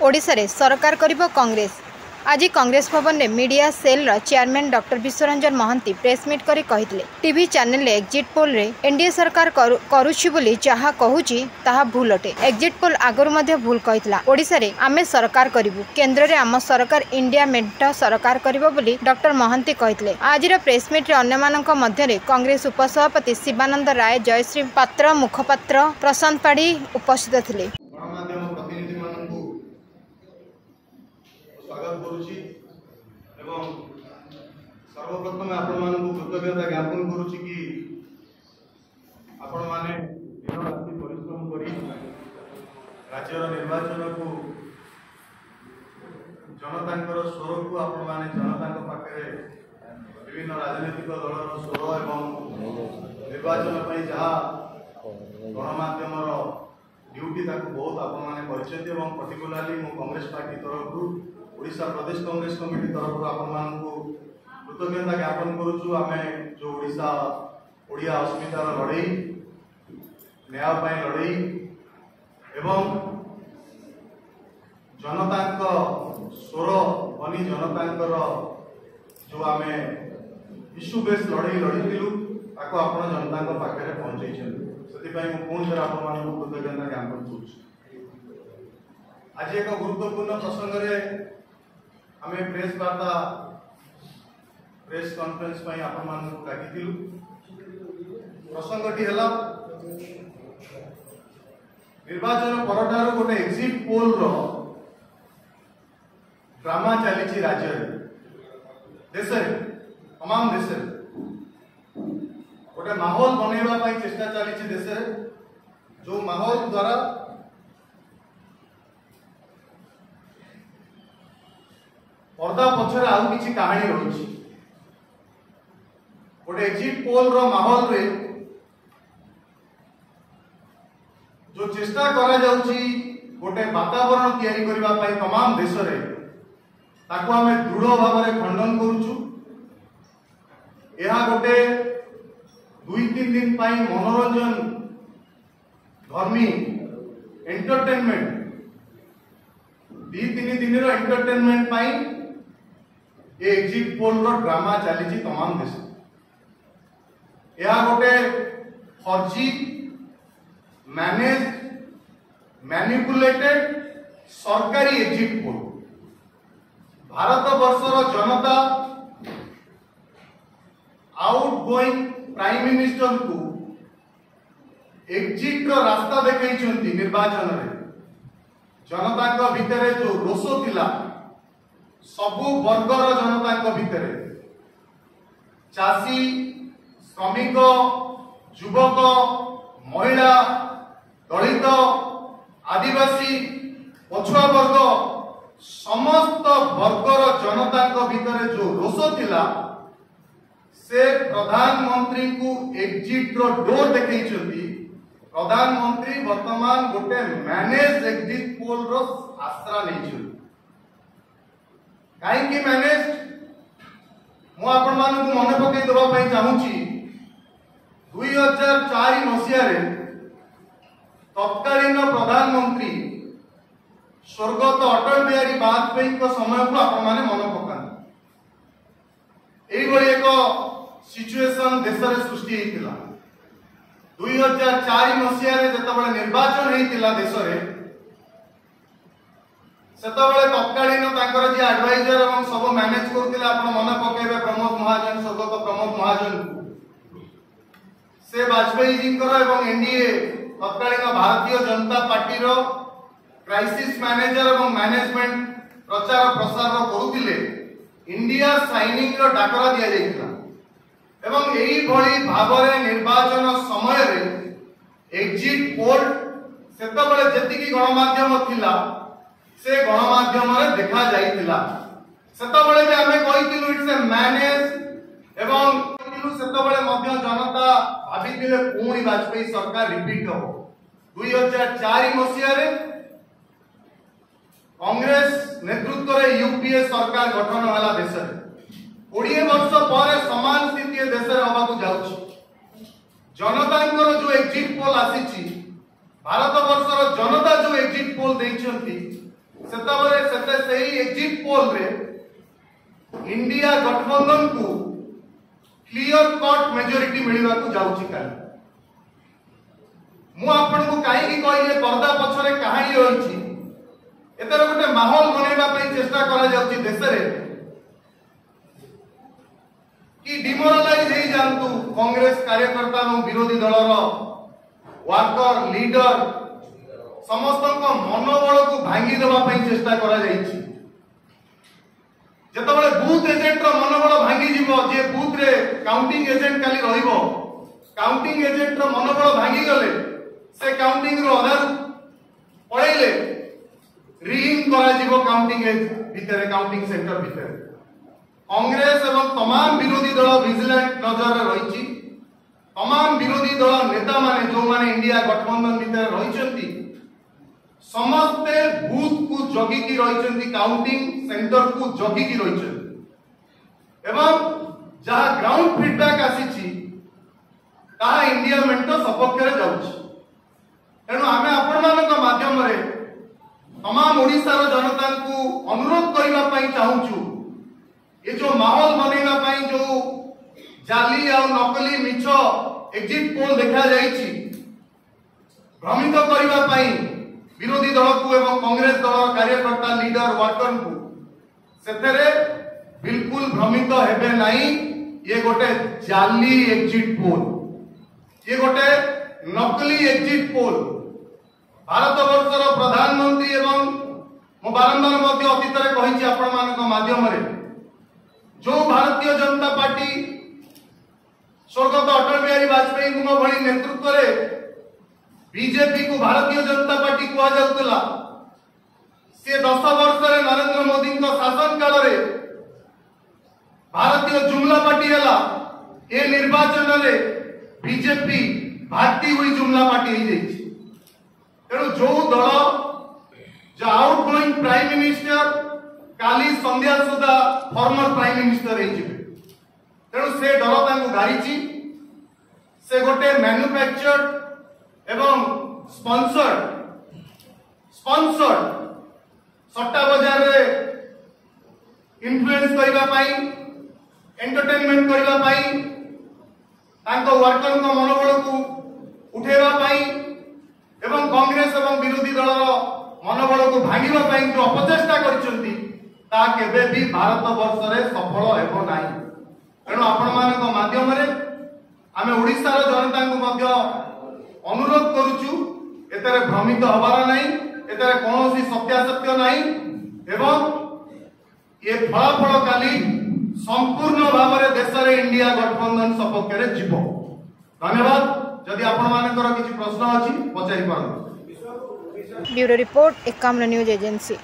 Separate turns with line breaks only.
ओडिशा रे सरकार करिबो कांग्रेस। आज कांग्रेस भवन में media cell chairman doctor Vishwaranjan Mahanti press meet करी कहितले टीवी चैनल एग्जिट पोल रे एनडीए सरकार करूछि बोली जहा कहूछि ताहा भूल अटे। एग्जिट पोल आगरु मध्ये भूल कहितला। ओडिशा रे आमे सरकार करिबु, केंद्र रे आम सरकार इंडिया मेंट सरकार करिबो बोली डॉक्टर महांती कहितले। आज प्रेस मीट रे अन्य मानक मध्य रे कांग्रेस उपसभापति शिवानंद राय, जयश्री पात्र मुखपात्र प्रशांत पाढ़ी उपस्थित थिले।
स्वागत करुछि एवं सर्वप्रथम आपण मानकु कृतज्ञता ज्ञापन करुछि कि आपण माने दिन राति परिश्रम करी राज्यर निर्वाचन को जनतांकर स्वर को आपण माने जनतांक पाखे विभिन्न राजनीतिक दलर स्वर एवं निर्वाचन पई जहा गणमाध्यम ड्यूटी ताको बहुत आपण माने परिचय एवं पर्टिकुलरली मो कांग्रेस पार्टी तरफ ओडिशा प्रदेश कांग्रेस कमिटी तरफ आपण कृतज्ञता ज्ञापन करुचु। आमे जो ओडिशा ओडिया अस्मितार लड़ई न्याय पाई लड़ई एवं जनतांक स्वर बनी जनतांकर जो आमे इश्यू बेस लड़ई लड़ीलु ताको आपण जनतांक पाखे पहुंचैछन। सेतिपई मु कोन जरा आपण कृतज्ञता ज्ञापन करुछु। आज एक गुरुत्वपूर्ण प्रसंग रे आमे प्रेस वार्ता प्रेस कॉन्फ्रेंस पई आपण मानकु डाकिथिलु। प्रसंगटी हला निर्वाचन परठारु गोटे एग्जिट पोल रो ड्रामा चलीछि राज्य रे देश रे तमाम देश रे गोटे माहौल बनेबा पई चेष्टा चलीछि देश रे, जो माहौल द्वारा पर्दा पछरे आउ किछि कहानी रही। गोटे एग्जिट पोल रो माहौल रे जो चेष्टा करा जाउछि गोटे वातावरण तैयारी करबा पई तमाम देश रे ताको हमें दृढ़ भाव में खंडन करूछु। यह गोटे 2-3 दिन पई मनोरंजन धर्मी एंटरटेनमेंट 2-3 दिन रो एंटरटेनमेंट पई ये एग्जिट पोल रो ड्रामा चली तमाम देश। यह गोटे फर्जी मैनेज मैनिपुलेटेड सरकारी एग्जिट पोल। भारत वर्षर जनता आउट गोइंग प्राइम मिनिस्टर को एग्जिट रो रास्ता देखैछंती निर्वाचन रे। जनता को भितरे जो रोष थिला सबु वर्गर जनता भितर चाषी, श्रमिक, युवक, महिला, दलित, आदिवासी, पछुआ वर्ग समस्त वर्गर जनता भितर जो रोष थिला से प्रधानमंत्री को एग्जिट रो डोर देखैछंती। प्रधानमंत्री वर्तमान गोटे मैनेज एग्जिट पोल रो आश्रा नैछंती। कहीं मैनेज मु आपण मानकु मन पकई देबा पई चाहूची 2004 मसिया रे तत्कालीन प्रधानमंत्री स्वर्गत अटल बिहारी वाजपेयी को समय को आपण माने मन पकान एई भली एक सिचुएशन देश रे सृष्टि हेतिला। 2004 मसिया रे जतबळे निर्वाचन हेतिला देश रे सेतबळे तत्कालीन तांकर जे एडवाइजर एवं सब मैनेज करथिले आपण मन पकेबे प्रमोद महाजन, स्वर्गत प्रमोद महाजन से वाजपेयी जी कर एवं एनडीए तत्कालीन भारतीय जनता पार्टी रो क्राइसिस मैनेजर एवं मैनेजमेंट प्रचार प्रसार करुथिले। इंडिया साइनिंग रो डाकरा दिया जाइथिला एवं एई भली भाबरे निर्वाचन समय रे एग्जिट पोल सेतबळे जेतिकी गणमाध्यम थिला से गणमाध्यम रे देखा जाइतिला। सेतबळे भी हमें कहितिलु इट्स ए मैनेज एवं कहितिलु सेतबळे मध्य जनता भाबितिले पुणी वाजपेयी सरकार रिपीट हो। 2004 मसिया रे कांग्रेस नेतृत्व रे यूपीए सरकार गठन होला देश रे। 20 वर्ष पर समान स्थिति देश रे होबा को जाउछि। जनतांकर जो एग्जिट पोल आसीछि भारत वर्षर जनता जो एग्जिट पोल देइछंती से एग्जिट पोल रे इंडिया गठबंधन को क्लियर कट मेजोरिटी मिलवा को जाउची काल मु आपन को काई की कहले पर्दा पछरे कहानी होईची एतर गोटे माहौल बनेबा पई चेष्टा करा जाउची देश रे कि डिमोरलाइज हे जानतु कांग्रेस कार्यकर्ता और विरोधी दलर वर्कर लीडर समस्त मनोबल को भांगी देवा पई चेष्टा करा जाईची जेतबेले बूथ एजेंट रो मनोबल भांगी जीवो जे बूथ रे काउंटिंग एजेंट खाली रहिबो काउंटिंग एजेंट रो मनोबल भांगी गले से काउंटिंग रो अधार पळेले रीइंग करा जीवो काउंटिंग भितरे काउंटिंग सेंटर भितरे कांग्रेस एवं तमाम विरोधी दल विजिलेंट नजर रही तमाम विरोधी दल नेता माने जो माने इंडिया गठबंधन भितर रही समस्ते बूथ को जगिकी रही काउंटिंग सेंटर को जगिकी रही एवं जहाँ ग्राउंड फीडबैक आसी इंडिया मेंट सपक्ष में जाऊँ तेणु आम आपण माध्यम तमाम ओडिशार जनता को अनुरोध करने चाहूँ ये जो माहौल बनैना पाई जो जाली और नकली मिछ एग्जिट पोल देखा जाइछि भ्रमित करबा पाई विरोधी दल को एवं कांग्रेस दल कार्यकर्ता लीडर वर्कर को सेतेरे बिल्कुल भ्रमित हेबे नाही ये गोटे जाली एग्जिट पोल ये गोटे नकली एग्जिट पोल भारत वर्षर प्रधानमंत्री एवं मो बारंबार मध्य अतीत रे कहिछि आपण मानक माध्यम रे जो भारतीय जनता पार्टी स्वर्गत अटल बिहारी वाजपेयी भली नेतृत्व रे बीजेपी को भारतीय जनता पार्टी कह जाउतला से 10 वर्ष रे नरेंद्र मोदी शासन काल रे भारतीय जुमला पार्टी हला ए निर्वाचन रे बीजेपी भाटी हुई जुमला पार्टी हो जाइछि तेणु जो दल जो आउटगोइंग प्राइम मिनिस्टर काली संध्या सुधा फॉर्मर प्राइम मिनिस्टर तेणु से दल गाड़ी से गोटे मैन्युफैक्चर्ड एवं स्पॉन्सर्ड सट्टा बाजार रे इन्फ्लुएंस करबा पाई एंटरटेनमेंट करबा पाई तांको वर्कर को मनोबल को उठेबा पाई एवं कांग्रेस एवं विरोधी दल मनोबल को भांगिबा पाई जो अपचेष्टा करछंती ता केबे भी भारत वर्ष रे सफल हेबो नाही तेणु आपण मानक माध्यम रे आमे ओडिसा रो जनता को मध्य अनुरोध करूछु एतरे भ्रमित हबार नाही एतरे कोनोसी सत्यासत्य नाही एवं ये फलाफल काली संपूर्ण भाव रे देश रे इंडिया गठबंधन सपक्ष रे जीवो धन्यवाद जदि आपण मानकर किछि प्रश्न अछि पचारि पारन
bureau report Ekamra news agency.